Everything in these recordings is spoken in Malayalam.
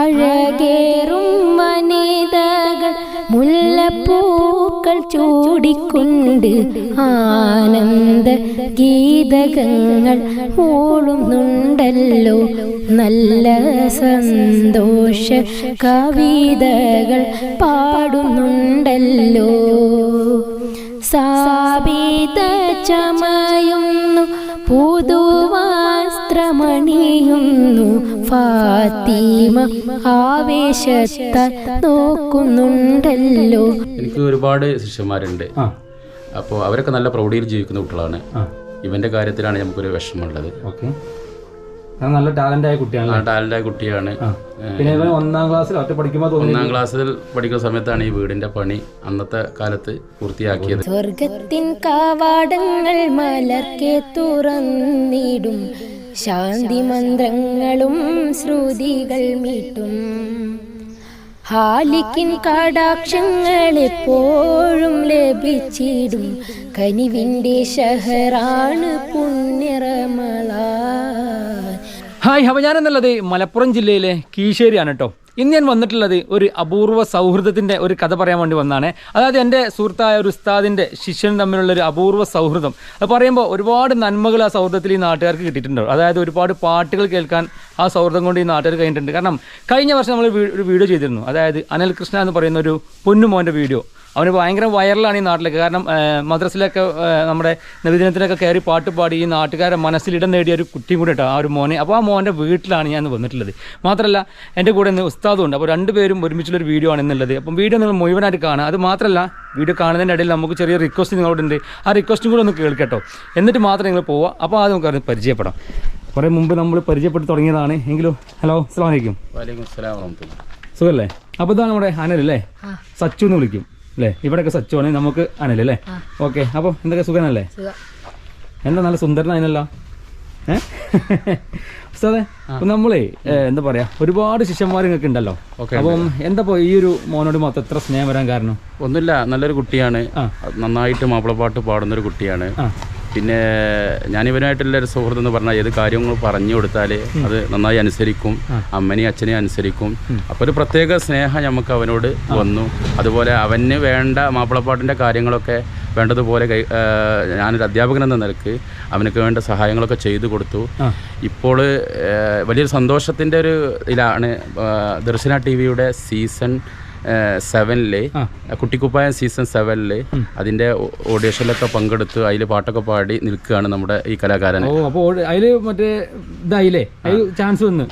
അഴകേറും വനിതകൾ മുല്ലപ്പൂക്കൾ ചൂടിക്കൊണ്ട് ആനന്ദ ഗീതകങ്ങൾ മൂളുന്നുണ്ടല്ലോ. നല്ല സന്തോഷ കവിതകൾ പാടുന്നുണ്ടല്ലോ. സാബിത ചമയുന്നു പുതുവസ്ത്രമണിയുന്നു. ഫാത്തിമ ആവേശത്താൽ നോക്കുന്നുണ്ടല്ലോ. എനിക്ക് ഒരുപാട് ശിഷ്യന്മാരുണ്ട്. അപ്പോൾ അവരൊക്കെ നല്ല പ്രൗഢിയിൽ ജീവിക്കുന്ന കുട്ടികളാണ്. ഇവന്റെ കാര്യത്തിലാണ് നമുക്കൊരു വിഷമമുള്ളത്. നല്ല ടാലന്റായ കുട്ടിയാണ്. ടാലന്റായ കുട്ടിയാണ്. പിന്നെ ഒന്നാം ക്ലാസ്സിൽ പഠിക്കുന്ന സമയത്താണ് ഈ വീടിന്റെ പണി അന്നത്തെ കാലത്ത് പൂർത്തിയാക്കിയത്. സ്വർഗത്തിൻ കവാടങ്ങൾ മലർക്കെ തുറന്നിടും. ശാന്തി മന്ത്രങ്ങളും ശ്രുതികൾ മീട്ടും. ഹാലിക്കിൻ കടാക്ഷങ്ങൾ എപ്പോഴും ലഭിച്ചിടും. കനിവിൻ്റെ ഷഹറാണ് പുണ്യറമളാൻ. ഹായ്, അപ്പോൾ ഞാനെന്നുള്ളത് മലപ്പുറം ജില്ലയിലെ കീഴ്ശേരിയാണ് കേട്ടോ. ഇന്ന് ഞാൻ വന്നിട്ടുള്ളത് ഒരു അപൂർവ സൗഹൃദത്തിൻ്റെ ഒരു കഥ പറയാൻ വേണ്ടി വന്നതാണ്. അതായത് എൻ്റെ സുഹൃത്തായ ഒരു ഉസ്താദിൻ്റെ ശിഷ്യനും തമ്മിലുള്ളൊരു അപൂർവ സൗഹൃദം. അത് പറയുമ്പോൾ ഒരുപാട് നന്മകൾ ആ സൗഹൃദത്തിൽ ഈ നാട്ടുകാർക്ക് കിട്ടിയിട്ടുണ്ടോ. അതായത് ഒരുപാട് പാട്ടുകൾ കേൾക്കാൻ ആ സൗഹൃദം കൊണ്ട് ഈ നാട്ടുകാർ കഴിഞ്ഞിട്ടുണ്ട്. കാരണം കഴിഞ്ഞ വർഷം നമ്മൾ ഒരു വീഡിയോ ചെയ്തിരുന്നു. അതായത് അനിൽ കൃഷ്ണ എന്ന് പറയുന്ന ഒരു പൊന്നുമോൻ്റെ വീഡിയോ. അവന് ഭയങ്കര വൈറലാണ് ഈ നാട്ടിലേക്ക്. കാരണം മദ്രസിലൊക്കെ നമ്മുടെ നബിദിനത്തിനൊക്കെ കയറി പാട്ട് പാടി ഈ നാട്ടുകാരെ മനസ്സിലിടം നേടിയ ഒരു കുട്ടിയും കൂടെ കേട്ടോ, ആ ഒരു മോനെ. അപ്പോൾ ആ മോൻ്റെ വീട്ടിലാണ് ഞാൻ വന്നിട്ടുള്ളത്. മാത്രമല്ല എൻ്റെ കൂടെ ഇന്ന് ഉസ്താദും ഉണ്ട്. അപ്പോൾ രണ്ടുപേരും ഒരുമിച്ചുള്ളൊരു വീഡിയോ ആണ് എന്നുള്ളത്. അപ്പം വീഡിയോ നിങ്ങൾ മുഴുവനായിട്ട് കാണുക. അത് മാത്രമല്ല വീഡിയോ കാണുന്നതിൻ്റെ ഇടയിൽ നമുക്ക് ചെറിയ റിക്വസ്റ്റ് നിങ്ങളോടുണ്ട്. ആ റിക്വസ്റ്റും കൂടെ ഒന്ന് കേൾക്കട്ടോ, എന്നിട്ട് മാത്രം നിങ്ങൾ പോവുക. അപ്പോൾ അത് നമുക്ക് പരിചയപ്പെടാം. കുറേ മുമ്പ് നമ്മൾ പരിചയപ്പെട്ട് തുടങ്ങിയതാണ് എങ്കിലും. ഹലോ, അസ്സലാമു അലൈക്കും. സുഖമല്ലേ? അപ്പോൾ ഇതാണ് നമ്മുടെ അനൽ അല്ലേ, സച്ചു എന്ന് വിളിക്കും അല്ലേ? ഇവിടെയൊക്കെ സച്ചു ആണ്, നമുക്ക് അനൽ അല്ലേ? ഓക്കെ. അപ്പോൾ എന്തൊക്കെ സുഖനല്ലേ? എന്താ നല്ല സുന്ദരനായനല്ല ഉസ്താദേ? അപ്പം നമ്മളേ എന്താ പറയാ, ഒരുപാട് ശിഷ്യന്മാർ നിങ്ങൾക്ക് ഉണ്ടല്ലോ. അപ്പം എന്താ ഈ ഒരു മോനോട് മാത്രം എത്ര സ്നേഹം വരാൻ കാരണം? ഒന്നുമില്ല, നല്ലൊരു കുട്ടിയാണ്. നന്നായിട്ട് മാപ്പിളപ്പാട്ട് പാടുന്നൊരു കുട്ടിയാണ്. പിന്നെ ഞാനിവനായിട്ടുള്ളൊരു സുഹൃത്ത് എന്ന് പറഞ്ഞാൽ ഏത് കാര്യങ്ങൾ പറഞ്ഞു കൊടുത്താൽ അത് നന്നായി അനുസരിക്കും. അമ്മനെയും അച്ഛനെയും അനുസരിക്കും. അപ്പോൾ ഒരു പ്രത്യേക സ്നേഹം നമുക്ക് അവനോട് വന്നു. അതുപോലെ അവന് വേണ്ട മാപ്പിളപ്പാട്ടിൻ്റെ കാര്യങ്ങളൊക്കെ വേണ്ടതുപോലെ ഞാനൊരു അധ്യാപകൻ എന്ന നിലക്ക് അവനക്ക് വേണ്ട സഹായങ്ങളൊക്കെ ചെയ്തു കൊടുത്തു. ഇപ്പോൾ വലിയൊരു സന്തോഷത്തിൻ്റെ ഒരു ഇതിലാണ് ദർശന TV-യുടെ സീസൺ 7-ല്, കുട്ടിക്കുപ്പായ സീസൺ 7-ല് അതിന്റെ ഓഡിഷനിലൊക്കെ പങ്കെടുത്ത് അതിൽ പാട്ടൊക്കെ പാടി നിൽക്കുകയാണ് നമ്മുടെ ഈ കലാകാരൻ. ചാൻസ് വന്നു.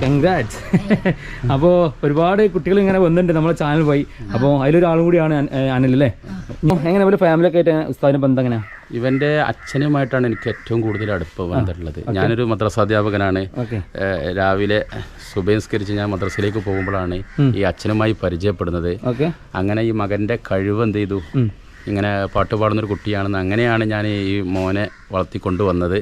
കൺഗ്രാറ്റ്സ്. അപ്പോൾ ഒരുപാട് കുട്ടികൾ ഇങ്ങനെ വന്നിട്ടുണ്ട് നമ്മുടെ ചാനൽ വഴി. അപ്പോൾ അതിലൊരാളും കൂടിയാണ് അനിൽ അല്ലേ? എങ്ങനെ പോലെ ഫാമിലി ഒക്കെ ആയിട്ട് ഉസ്താദിന്റെ ബന്ധം എങ്ങനെയാ? ഇവന്റെ അച്ഛനുമായിട്ടാണ് എനിക്ക് ഏറ്റവും കൂടുതൽ അടുപ്പം വന്നിട്ടുള്ളത്. ഞാനൊരു മദ്രസാധ്യാപകനാണ്. രാവിലെ സുബഹിസ്കരിച്ച് ഞാൻ മദ്രസയിലേക്ക് പോകുമ്പോഴാണ് ഈ അച്ഛനുമായി പരിചയപ്പെടുന്നത്. അങ്ങനെ ഈ മകന്റെ കഴിവ് എന്ത് ചെയ്തു, ഇങ്ങനെ പാട്ട് പാടുന്നൊരു കുട്ടിയാണെന്ന് അങ്ങനെയാണ് ഞാൻ ഈ മോനെ വളർത്തിക്കൊണ്ടുവന്നത്.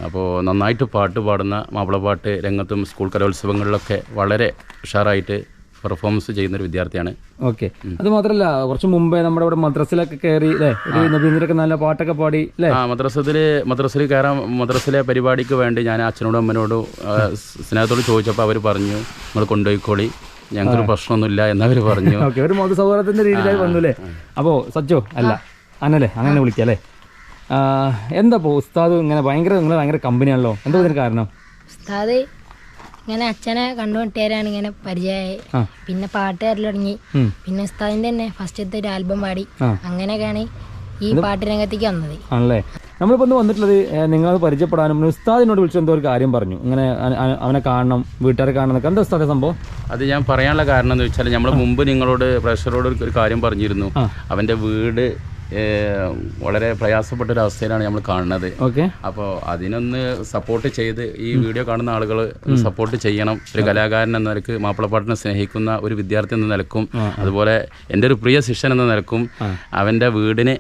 അപ്പോൾ നന്നായിട്ട് പാട്ട് പാടുന്ന മാപ്പിളപ്പാട്ട് രംഗത്തും സ്കൂൾ കലോത്സവങ്ങളിലൊക്കെ വളരെ ഉഷാറായിട്ട് പെർഫോമൻസ് ചെയ്യുന്നൊരു വിദ്യാർത്ഥിയാണ്. ഓക്കെ. അത് മാത്രമല്ല കുറച്ച് മുമ്പേ നമ്മുടെ ഇവിടെ മദ്രസിലൊക്കെ കയറി നബീന്ദ്രൊക്കെ നല്ല പാട്ടൊക്കെ പാടി അല്ലേ? മദ്രസയിൽ കയറാൻ മദ്രസിലെ പരിപാടിക്ക് വേണ്ടി ഞാൻ അച്ഛനോടും അമ്മനോടും സ്നേഹത്തോട് ചോദിച്ചപ്പോൾ അവർ പറഞ്ഞു നിങ്ങൾ കൊണ്ടുപോയിക്കോളി, ഞങ്ങൾക്കൊരു പ്രശ്നമൊന്നുമില്ല എന്നവർ പറഞ്ഞു. ഒരു മതസൗഹാർദ്ദത്തിന്റെ രീതിയിലായി വന്നു അല്ലേ? അപ്പോൾ സജ്ജോ അല്ല അനല്ലേ, അങ്ങനെ വിളിക്കാം അല്ലേ? എന്താ ഉസ്താദ് ഇങ്ങനെ ഭയങ്കര കമ്പനിയാണല്ലോ, എന്താ ഇതിന് കാരണം? ഉസ്താദ് ഇങ്ങനെ അച്ഛനെ കണ്ടുമുട്ടിയാരാണ് ഇങ്ങനെ പരിചയമായി. പിന്നെ പാട്ട് തരൽ തുടങ്ങി. പിന്നെ ഉസ്താദിന്റെ തന്നെ ഫസ്റ്റത്തെ ഒരു ആൽബം പാടി. അങ്ങനെയൊക്കെയാണ് ഈ പാട്ട് രംഗത്തേക്ക് വന്നത്. ആണല്ലേ? നമ്മളിപ്പോൾ ഒന്ന് വന്നിട്ടുള്ളത് നിങ്ങളത് പരിചയപ്പെടാനും ഉസ്താദിനോട് വിളിച്ചു എന്തോ ഒരു കാര്യം പറഞ്ഞു, ഇങ്ങനെ അവനെ കാണണം, വീട്ടുകാരെ കാണണം എന്നൊക്കെ. എന്താ ഉസ്താദെ സംഭവം? അത് ഞാൻ പറയാനുള്ള കാരണം എന്ന് വെച്ചാൽ നമ്മൾ മുമ്പ് നിങ്ങളോട് പ്രേക്ഷകരോട് ഒരു കാര്യം പറഞ്ഞിരുന്നു. അവൻ്റെ വീട് വളരെ പ്രയാസപ്പെട്ടൊരവസ്ഥയിലാണ് നമ്മൾ കാണുന്നത്. അപ്പോൾ അതിനൊന്ന് സപ്പോർട്ട് ചെയ്ത് ഈ വീഡിയോ കാണുന്ന ആളുകൾ സപ്പോർട്ട് ചെയ്യണം. ഒരു കലാകാരൻ എന്ന നിലക്ക്, മാപ്പിളപ്പാട്ടിനെ സ്നേഹിക്കുന്ന ഒരു വിദ്യാർത്ഥി എന്ന നിലക്കും, അതുപോലെ എൻ്റെ ഒരു പ്രിയ ശിഷ്യൻ എന്ന നിലക്കും അവൻ്റെ വീടിന്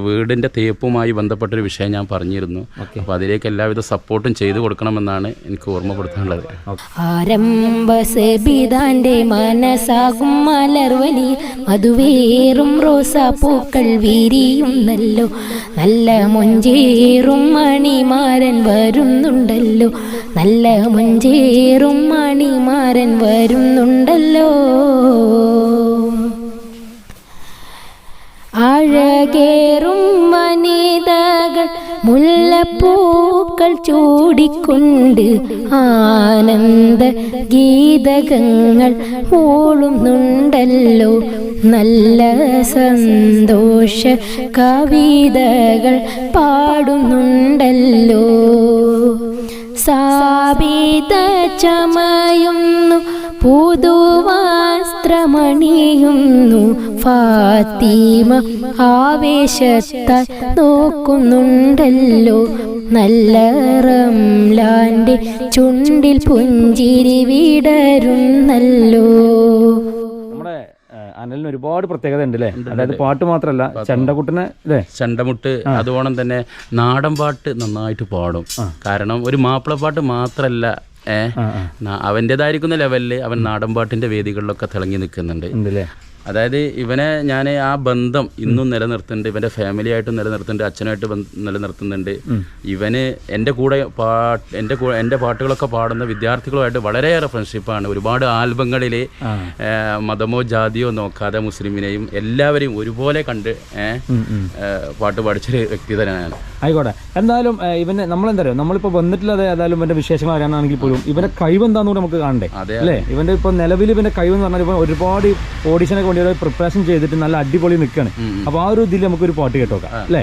വീടിൻ്റെ തേപ്പുമായി ബന്ധപ്പെട്ടൊരു വിഷയം ഞാൻ പറഞ്ഞിരുന്നു. അപ്പോൾ അതിലേക്ക് എല്ലാവിധ സപ്പോർട്ടും ചെയ്തു കൊടുക്കണമെന്നാണ് എനിക്ക് ഓർമ്മപ്പെടുത്താനുള്ളത്. ആരംഭസബിതാന്റെ മനസ്സാകും മലർവലി മധുവേറും റോസാപ്പൂക്കൾ വിരിയുന്നല്ലോ, നല്ല മൊഞ്ചേറും മണിമാരൻ വരുന്നുണ്ടല്ലോ, നല്ല മൊഞ്ചേറും മണിമാരൻ വരുന്നുണ്ടല്ലോ. അഴകേറും വനിതകൾ മുല്ലപ്പൂക്കൾ ചൂടിക്കൊണ്ട് ആനന്ദ ഗീതകങ്ങൾ മൂളുന്നുണ്ടല്ലോ, നല്ല സന്തോഷ കവിതകൾ പാടുന്നുണ്ടല്ലോ. സാബിത ചമയുന്നു പുതുവസ്ത്രമണിയുന്നു, ഫാത്തിമ ആവേശത്താൽ നോക്കുന്നുണ്ടല്ലോ, നല്ല റംലാന്റെ ചുണ്ടിൽ പുഞ്ചിരി വിടരുന്നല്ലോ. നമ്മുടെ അനലിന് ഒരുപാട് പ്രത്യേകത ഉണ്ട് അല്ലേ? അതായത് പാട്ട് മാത്രമല്ല, ചെണ്ടക്കുട്ടനെ അല്ലേ, ചെണ്ടമുട്ട് അതുപോലെ തന്നെ നാടൻ പാട്ട് നന്നായിട്ട് പാടും. കാരണം ഒരു മാപ്പിളപ്പാട്ട് മാത്രമല്ല, അവൻ്റെതായിരിക്കുന്ന ലെവലിൽ അവൻ നാടൻപാട്ടിൻ്റെ വേദികളിലൊക്കെ തിളങ്ങി നിൽക്കുന്നുണ്ട്. അതായത് ഇവനെ ഞാൻ ആ ബന്ധം ഇന്നും നിലനിർത്തുന്നുണ്ട്, ഇവൻ്റെ ഫാമിലി ആയിട്ടും നിലനിർത്തുന്നുണ്ട്, അച്ഛനായിട്ട് നിലനിർത്തുന്നുണ്ട്. ഇവന് എൻ്റെ കൂടെ എൻ്റെ പാട്ടുകളൊക്കെ പാടുന്ന വിദ്യാർത്ഥികളുമായിട്ട് വളരെയേറെ ഫ്രണ്ട്ഷിപ്പാണ്. ഒരുപാട് ആൽബങ്ങളിൽ മതമോ ജാതിയോ നോക്കാതെ മുസ്ലിമിനെയും എല്ലാവരെയും ഒരുപോലെ കണ്ട് പാട്ട് പഠിച്ചൊരു വ്യക്തി തന്നെയാണ്. ആയിക്കോട്ടെ. എന്തായാലും ഇവനെ നമ്മളെന്താ പറയുക, നമ്മളിപ്പോൾ വന്നിട്ടുള്ളത് ഏതായാലും ഇവൻ്റെ വിശേഷങ്ങൾ അറിയാനാണെങ്കിൽ പോലും ഇവൻ്റെ കഴിവെന്താന്ന് കൂടെ നമുക്ക് കാണണ്ടേ അല്ലേ? ഇവൻ്റെ ഇപ്പോൾ നിലവിൽ ഇവൻ്റെ കഴിവെന്ന് പറഞ്ഞാൽ ഇപ്പോൾ ഒരുപാട് ഓഡിഷനൊക്കെ വേണ്ടി പ്രിപ്പറേഷൻ ചെയ്തിട്ട് നല്ല അടിപൊളി നിൽക്കുകയാണ്. അപ്പോൾ ആ ഒരു ഇതിൽ നമുക്കൊരു പാട്ട് കേട്ടോക്കാം അല്ലേ?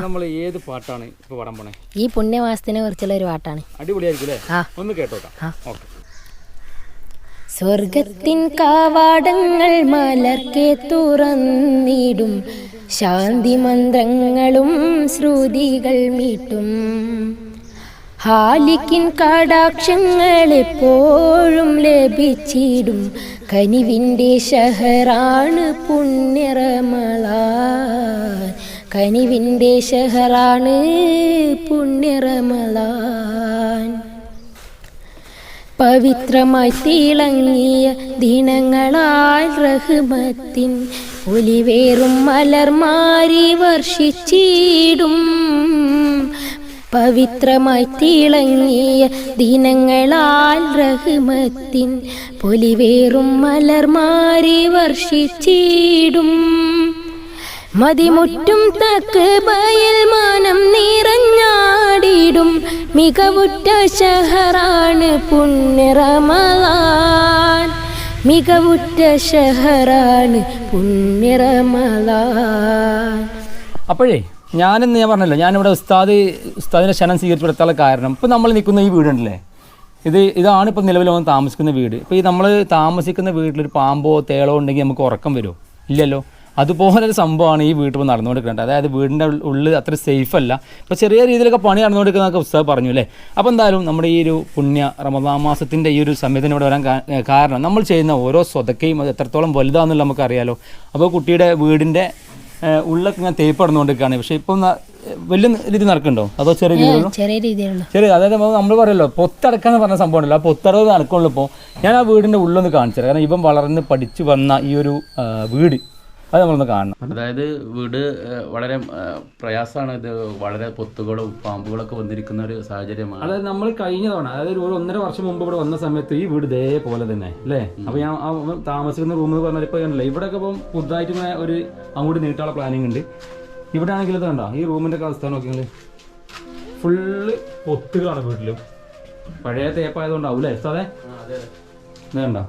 നമ്മൾ ഏത് പാട്ടാണ് ഇപ്പോൾ പാടാൻ പോണേ? ഈ പുണ്യമാസത്തിനെ കുറിച്ചുള്ള ഒരു പാട്ടാണ്. അടിപൊളിയായിരിക്കും അല്ലേ? ഒന്ന് കേട്ടോക്കാം. ഓക്കെ. സ്വർഗത്തിൻ കാവാടങ്ങൾ മലർക്കെ തുറന്നിടും, ശാന്തി മന്ത്രങ്ങളും ശ്രുതികൾ മീട്ടും, ഹാലിക്കിൻ കടാക്ഷങ്ങൾ എപ്പോഴും ലഭിച്ചിടും, കനിവിൻ്റെ ഷഹറാണ് പുണ്യ റമളാൻ, കനിവിൻ്റെ ഷഹറാണ് പുണ്യ റമളാൻ. പവിത്രമായി തിളങ്ങിയ ദിനങ്ങളാൽ റഹ്മത്തിൻ ഒലിവേറും മലർമാരി വർഷിച്ചിടും, പവിത്രമായി തിളങ്ങിയ ദിനങ്ങളാൽ റഹ്മത്തിൻ പൊലിവേറും മലർമാരി വർഷിച്ചിടും, മതിമുറ്റും തക്ബയിൽ മാനം നിറഞ്ഞാടിടും, മികവുറ്റ ഷഹറാണ് പുണ്യ റമളാൻ, മികവുറ്റ ഷഹറാണ് പുണ്യ റമളാൻ. അപ്പോഴേ ഞാൻ പറഞ്ഞല്ലോ, ഞാനിവിടെ ഉസ്താദിൻ്റെ ക്ഷണം സ്വീകരിച്ചെടുത്തുള്ള കാരണം ഇപ്പോൾ നമ്മൾ നിൽക്കുന്ന ഈ വീടുണ്ടല്ലേ, ഇതാണ് ഇപ്പോൾ നിലവിൽ വന്ന് താമസിക്കുന്ന വീട്. ഇപ്പോൾ ഈ നമ്മൾ താമസിക്കുന്ന വീട്ടിലൊരു പാമ്പോ തേളോ ഉണ്ടെങ്കിൽ നമുക്ക് ഉറക്കം വരുമോ? ഇല്ലല്ലോ. അതുപോലൊരു സംഭവമാണ് ഈ വീട്ടിൽ ഇപ്പോൾ നടന്നുകൊണ്ടിരിക്കുന്നത്. അതായത് വീടിൻ്റെ ഉള്ളിൽ അത്ര സേഫ് അല്ല. ഇപ്പോൾ ചെറിയ രീതിയിലൊക്കെ പണി നടന്നുകൊണ്ടിരിക്കുന്നതൊക്കെ ഉസ്താദ് പറഞ്ഞു അല്ലേ? അപ്പോൾ എന്തായാലും നമ്മുടെ ഈ ഒരു പുണ്യ റമദാൻ മാസത്തിൻ്റെ ഈ ഒരു സമയത്തിന് ഇവിടെ വരാൻ കാരണം നമ്മൾ ചെയ്യുന്ന ഓരോ സ്വതക്കയും അത് എത്രത്തോളം വലുതാണെന്നുള്ള നമുക്കറിയാലോ. അപ്പോൾ കുട്ടിയുടെ വീടിൻ്റെ ഉള്ളൊക്കെ ഇങ്ങനെ തേപ്പ് നടന്നുകൊണ്ടിരിക്കുകയാണ്. പക്ഷേ ഇപ്പം വലിയ രീതി നടക്കുന്നുണ്ടോ അതോ ചെറിയ രീതിയിലുള്ള ചെറിയ? അതായത് നമ്മൾ പറയുമല്ലോ പൊത്തടക്കാന്ന് പറഞ്ഞ സംഭവം ഉണ്ടല്ലോ, ആ പൊത്തടവ് നടക്കുള്ളൂ. ഇപ്പോൾ ഞാൻ ആ വീടിൻ്റെ ഉള്ളൊന്ന് കാണിച്ചത്, കാരണം ഇവൻ വളർന്ന് പഠിച്ച് വന്ന ഈ ഒരു വീട് അത് നമ്മളൊന്ന് കാണണം. അതായത് വീട് വളരെ പ്രയാസമാണ്. ഇത് വളരെ പൊത്തുകളും പാമ്പുകളൊക്കെ വന്നിരിക്കുന്ന ഒരു സാഹചര്യമാണ്. അതായത് നമ്മൾ കഴിഞ്ഞ തവണ, അതായത് ഒരു 1.5 വർഷം മുമ്പ് ഇവിടെ വന്ന സമയത്ത് ഈ വീട് ഇതേപോലെ തന്നെ അല്ലേ? അപ്പോൾ ഞാൻ താമസിക്കുന്ന റൂം എന്ന് പറഞ്ഞാൽ ഇപ്പോൾ കണ്ടില്ല, ഇവിടെയൊക്കെ ഇപ്പം പുതുതായിട്ട് ഇങ്ങനെ ഒരു അങ്ങോട്ട് നീട്ടാനുള്ള പ്ലാനിങ് ഉണ്ട്. ഇവിടെ ആണെങ്കിൽ ഇത് കണ്ടോ, ഈ റൂമിൻ്റെ ഒക്കെ അവസ്ഥ നോക്കിയാൽ ഫുള്ള് പൊത്തുകളാണ് വീട്ടിലും. പഴയ തേപ്പായതുകൊണ്ടാവും അല്ലേ സാറേ? ഇത് കണ്ടോ,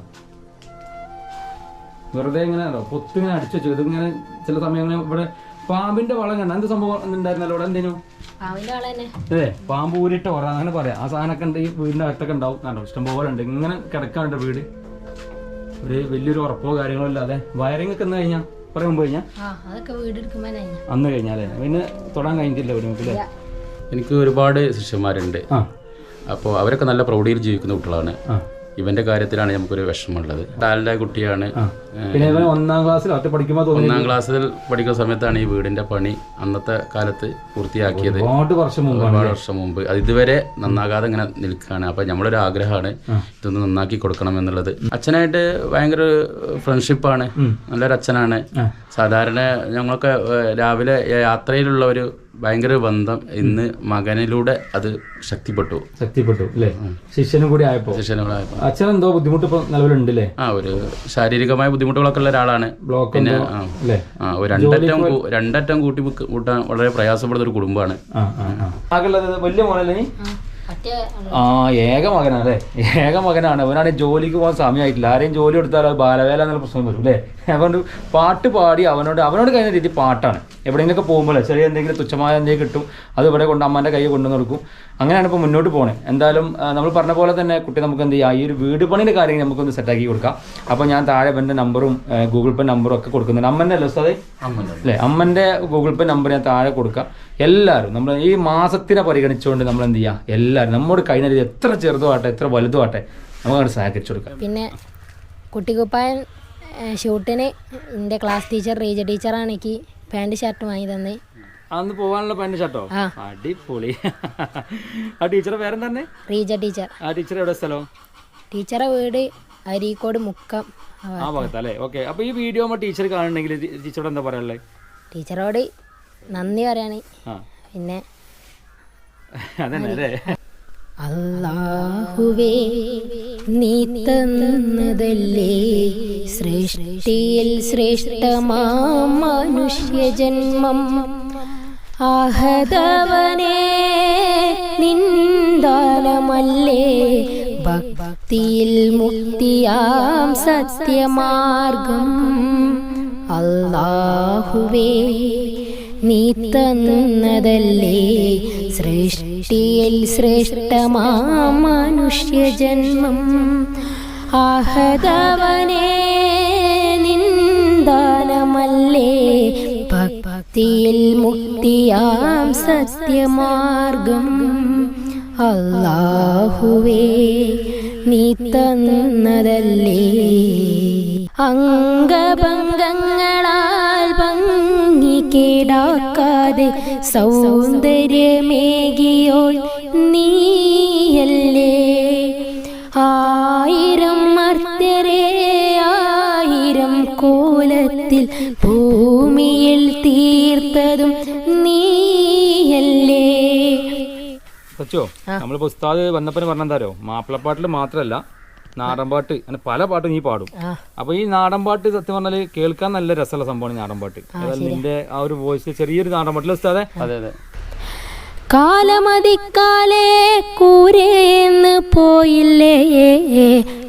വെറുതെ ഇങ്ങനെ പൊത്തിങ്ങനെ അടിച്ചു വെച്ചു. ഇതിങ്ങനെ ചില സമയങ്ങളിൽ ഇവിടെ പാമ്പിന്റെ വളം കണ്ട എന്ത് സംഭവം ഉണ്ടായിരുന്നല്ലോ ഇവിടെ? എന്തേനു അതെ, പാമ്പ് ഊരിട്ട ഓരോ അങ്ങനെ പറയാം. ആ സാധനമൊക്കെ ഉണ്ട് ഈ വീടിന്റെ അകത്തൊക്കെ ഉണ്ടാവും. കണ്ടോ, ഇഷ്ടംപോലെ ഉണ്ട്. ഇങ്ങനെ കിടക്കാറുണ്ട് വീട്. ഒരു വലിയൊരു ഉറപ്പോ കാര്യങ്ങളോ ഇല്ലാതെ. വയറിംഗ് ഒക്കെ എന്ന് കഴിഞ്ഞാൽ കുറെ മുമ്പ് കഴിഞ്ഞാൽ അന്ന് കഴിഞ്ഞാലേ പിന്നെ തൊടാൻ കഴിഞ്ഞിട്ടില്ല വീട്ടിലെ. എനിക്ക് ഒരുപാട് ശിഷ്യന്മാരുണ്ട്. അപ്പോൾ അവരൊക്കെ നല്ല പ്രൗഢിയിൽ ജീവിക്കുന്ന കുട്ടികളാണ്. ഇവൻ്റെ കാര്യത്തിലാണ് നമുക്കൊരു വിഷമമുള്ളത്. ടാലൻ്റായ കുട്ടിയാണ്. പിന്നെ ഒന്നാം ക്ലാസ്സിൽ ഒന്നാം ക്ലാസ്സിൽ പഠിക്കുന്ന സമയത്താണ് ഈ വീടിൻ്റെ പണി അന്നത്തെ കാലത്ത് പൂർത്തിയാക്കിയത്. ഒരുപാട് വർഷം മുമ്പ്. അത് ഇതുവരെ നന്നാകാതെ ഇങ്ങനെ നിൽക്കുകയാണ്. അപ്പം നമ്മളൊരു ആഗ്രഹമാണ് ഇതൊന്ന് നന്നാക്കി കൊടുക്കണം എന്നുള്ളത്. അച്ഛനായിട്ട് ഭയങ്കര ഫ്രണ്ട്ഷിപ്പാണ്, നല്ലൊരു അച്ഛനാണ്. സാധാരണ ഞങ്ങളൊക്കെ രാവിലെ യാത്രയിലുള്ള ഒരു ഭയങ്കര ബന്ധം ഇന്ന് മകനിലൂടെ അത് ശക്തിപ്പെട്ടു അല്ലേ? ശിഷ്യനും കൂടി ആയപ്പോൾ അച്ഛൻ എന്തോ ബുദ്ധിമുട്ട് ഇപ്പൊ നിലവിലുണ്ടല്ലേ? ഒരു ശാരീരികമായ ബുദ്ധിമുട്ടുകളൊക്കെ ഉള്ള ഒരാളാണ്. പിന്നെ രണ്ടറ്റം കൂട്ടാൻ വളരെ പ്രയാസപ്പെടുന്ന ഒരു കുടുംബമാണ്. വലിയ മോനല്ലേ? ഏക മകനാണ്. ഏക മകനാണ്. അവനാണ് ജോലിക്ക് പോകാൻ സമയമായിട്ടില്ല. ആരെയും ജോലി എടുത്താൽ അത് ബാലവേല എന്നുള്ള പ്രശ്നം വരും അല്ലേ? അതുകൊണ്ട് പാട്ട് പാടി അവനോട് കഴിഞ്ഞ രീതി പാട്ടാണ്. എവിടെയെങ്കിലൊക്കെ പോകുമ്പോൾ ചെറിയ എന്തെങ്കിലും തുച്ഛമായ എന്തെങ്കിലും കിട്ടും, അത് ഇവിടെ കൊണ്ട് അമ്മേൻ്റെ കൈ കൊണ്ടുവന്ന് കൊടുക്കും. അങ്ങനെയാണ് ഇപ്പോൾ മുന്നോട്ട് പോകണേ. എന്തായാലും നമ്മൾ പറഞ്ഞ പോലെ തന്നെ കുട്ടി നമുക്ക് എന്ത് ചെയ്യാം, ഈ ഒരു വീട് പണിയുടെ കാര്യം നമുക്കൊന്ന് സെറ്റാക്കി കൊടുക്കാം. അപ്പോൾ ഞാൻ താഴെ എൻ്റെ നമ്പറും ഗൂഗിൾ പേ നമ്പറും ഒക്കെ കൊടുക്കുന്നുണ്ട്. അമ്മൻ്റെ അല്ലേ ഉസ്താദേ? അല്ലേ? അമ്മൻ്റെ ഗൂഗിൾ പേ നമ്പർ ഞാൻ താഴെ കൊടുക്കാം. എല്ലാവരും നമ്മൾ ഈ മാസത്തിനെ പരിഗണിച്ചുകൊണ്ട് നമ്മൾ എന്ത് ചെയ്യുക, എല്ലാവരും നമ്മുടെ കഴിഞ്ഞ രീതി എത്ര ചെറുതോ ആട്ടെ എത്ര വലുതോ ആട്ടെ നമുക്കത് സഹകരിച്ചു കൊടുക്കാം. പിന്നെ കുട്ടിക്കുപ്പായൻ ഷൂട്ടിന് എൻ്റെ ക്ലാസ് ടീച്ചർ റീജ ടീച്ചറാണ് എനിക്ക് പാൻറ് ഷർട്ട് വാങ്ങി തന്നെ. അന്ന് പോകാനുള്ള പാൻറ് ഷർട്ടോ? അടിപൊളി. ആ ടീച്ചറെ പേരെന്താ? റീജ ടീച്ചർ. ആ ടീച്ചർ എവിടെ സ്ഥലം? ടീച്ചറെ വീട് അരീക്കോട് മുക്കം ആ ഭാഗത്തല്ലേ? ഓക്കെ. അപ്പോൾ ഈ വീഡിയോ ടീച്ചർ കാണുന്നുണ്ടെങ്കിൽ ടീച്ചറോട് എന്താ പറയാനുള്ളത്? ടീച്ചറോട് നന്ദി പറയാണ്. പിന്നെ അതന്നെ അല്ലാഹുവേ നീ തന്നതല്ലേ സൃഷ്ടിയിൽ ശ്രേഷ്ഠമാം മനുഷ്യജന്മം. ആഹദവനേ നിന്ദാനമല്ലേ ഭക്തിയിൽ മുക്തിയാം സത്യമാർഗം. അല്ലാഹുവേ നീ തന്നതല്ലേ സൃഷ്ടിയിൽ ശ്രേഷ്ഠമാം മനുഷ്യജന്മം. ആഹദവനേ നിന്ദാനമല്ലേ ഭക്തിയിൽ മുക്തിയാം സത്യമാർഗം. അല്ലാഹുവേ നീ തന്നതല്ലേ അംഗഭംഗങ്ങളാൽ ഭംഗി കേടാക്കാതെ സൗന്ദര്യമേകിയോൾ നീയല്ലേ. ആയിരം മർത്യരെ ആയിരം കോലത്തിൽ ഭൂമിയിൽ തീർത്തതും നീയല്ലേ. നമ്മളിപ്പോ ഉസ്താദ് വന്നപ്പോ പറഞ്ഞെന്താരോ, മാപ്പിളപ്പാട്ടിൽ മാത്രല്ല നാടൻപാട്ട് അങ്ങനെ പല പാട്ടും നീ പാടും. അപ്പൊ ഈ നാടൻപാട്ട് സത്യം പറഞ്ഞാല് കേൾക്കാൻ നല്ല രസമുള്ള സംഭവമാണ് നാടൻപാട്ട്. നിന്റെ ആ ഒരു വോയിസ് ചെറിയൊരു നാടൻപാട്ടിൽ ഉസ്താദേ. അതെ അതെ. കാലമതിക്കാലേ കൂരേന്ന് പോയില്ലേ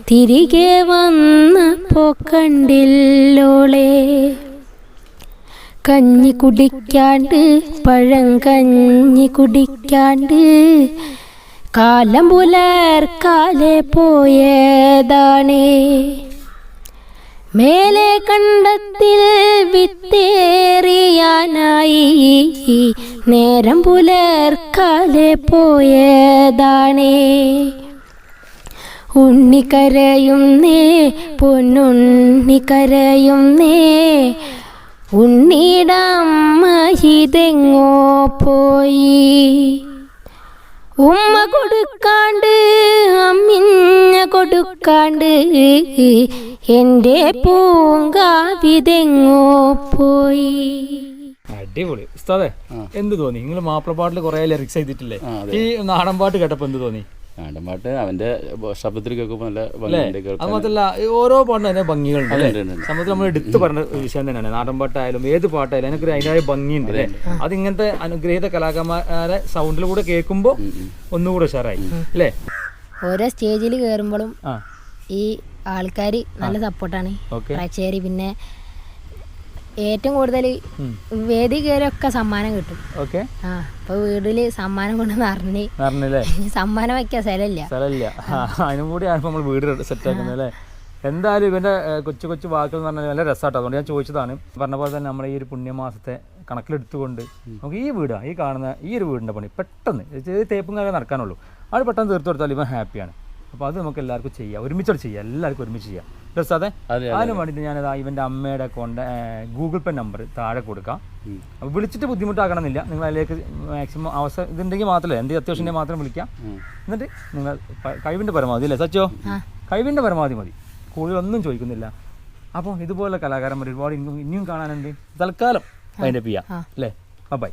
തിരികെ വന്നപ്പോ കണ്ടില്ലോളെ. കഞ്ഞി കുടിക്കാണ്ട് പഴം കഞ്ഞി കുടിക്കാണ്ട് കാലം പുലർക്കാലെ പോയതാണേ. മേലെ കണ്ടത്തിൽ വിത്തേറിയാനായി നേരം പുലർക്കാലെ പോയതാണേ. ഉണ്ണിക്കരയുന്നേ പൊന്നുണ്ണിക്കരയുന്നേ ഉണ്ണിടമ്മ ഇതെങ്ങോ പോയി. ഉമ്മ കൊടുക്കാണ്ട് അമ്മിഞ്ഞ കൊടുക്കാണ്ട് എൻ്റെ പൂങ്കാവിതെങ്ങോ പോയി. അടിപൊളി ഉസ്താദേ. എന്ത് തോന്നി? നിങ്ങൾ മാപ്പിളപ്പാട്ടിൽ കുറെ ലിറിക്സ് എഴുതിയിട്ടില്ലേ? ഈ നാടൻ പാട്ട് കേട്ടപ്പോ എന്ത് തോന്നി? നാടൻപാട്ട് അവന്റെ ശബ്ദത്തിൽ കേൾക്കുമ്പോൾ നല്ല ഭംഗിയുണ്ട്. അത് മാത്രമല്ല ഓരോ പാട്ടിനും അതിന്റെ ഭംഗികളുണ്ട്. സംബന്ധിച്ച് നമ്മൾ എടുത്തു പറഞ്ഞ വിഷയം തന്നെയാണ്. നാടൻ പാട്ടായാലും ഏത് പാട്ടായാലും അതിനൊക്കെ അതിൻ്റെതായ ഭംഗിയുണ്ട് അല്ലേ? അത് ഇങ്ങനത്തെ അനുഗ്രഹീത കലാകാരന്മാരെ സൗണ്ടിൽ കൂടെ കേൾക്കുമ്പോൾ ഒന്നുകൂടെ ഉഷാറായി അല്ലേ? ഓരോ സ്റ്റേജിൽ കയറുമ്പോഴും ഈ ആൾക്കാർ നല്ല സപ്പോർട്ടാണ് പ്രേക്ഷകർ. പിന്നെ ഏറ്റവും കൂടുതൽ വേദി കയറിയൊക്കെ സമ്മാനം കിട്ടും. അപ്പൊ വീട്ടില് സമ്മാനം കൊണ്ട് നിറഞ്ഞില്ലേ? സമ്മാനം വെക്കാൻ സ്ഥലമില്ല. അതിനും കൂടി നമ്മൾ വീട് സെറ്റ് ആക്കുന്നത് അല്ലേ? എന്തായാലും ഇവന്റെ കൊച്ചു കൊച്ചു വാക്കുകൾ എന്ന് പറഞ്ഞാൽ നല്ല രസമാട്ടോ. അതുകൊണ്ട് ഞാൻ ചോദിച്ചതാണ്. പറഞ്ഞ പോലെ തന്നെ നമ്മുടെ ഈ ഒരു പുണ്യമാസത്തെ കണക്കിലെടുത്തുകൊണ്ട് നമുക്ക് ഈ വീടാ ഈ കാണുന്ന ഈ ഒരു വീടിന്റെ പണി പെട്ടെന്ന് ചെറിയ തേപ്പും കാര്യം നടക്കാനുള്ളൂ. അത് പെട്ടെന്ന് തീർത്തു കൊടുത്താൽ ഇവൻ ഹാപ്പിയാണ്. അപ്പോൾ അത് നമുക്ക് എല്ലാവർക്കും ചെയ്യാം, ഒരുമിച്ചോട് ചെയ്യാം, എല്ലാവർക്കും ഒരുമിച്ച് ചെയ്യാം. ഉസ്താദേ, അതിന് വേണ്ടിയിട്ട് ഞാനത് ഇവൻ്റെ അമ്മയുടെ ഗൂഗിൾ പേ നമ്പർ താഴെ കൊടുക്കാം. അപ്പോൾ വിളിച്ചിട്ട് ബുദ്ധിമുട്ടാക്കണമെന്നില്ല, നിങ്ങൾ അതിലേക്ക് മാക്സിമം അവസരം ഇതുണ്ടെങ്കിൽ മാത്രമല്ലേ, എന്തെങ്കിലും അത്യാവശ്യം മാത്രം വിളിക്കാം. എന്നിട്ട് നിങ്ങൾ കഴിവിൻ്റെ പരമാവധി അല്ലേ സച്ചോ, കഴിവിൻ്റെ പരമാവധി മതി, കൂടുതലൊന്നും ചോദിക്കുന്നില്ല. അപ്പോൾ ഇതുപോലെ കലാകാരന്മാർ ഒരുപാട് ഇനിയും കാണാനുണ്ട്. തൽക്കാലം അതിൻ്റെ ചെയ്യാം അല്ലേ. ബൈ.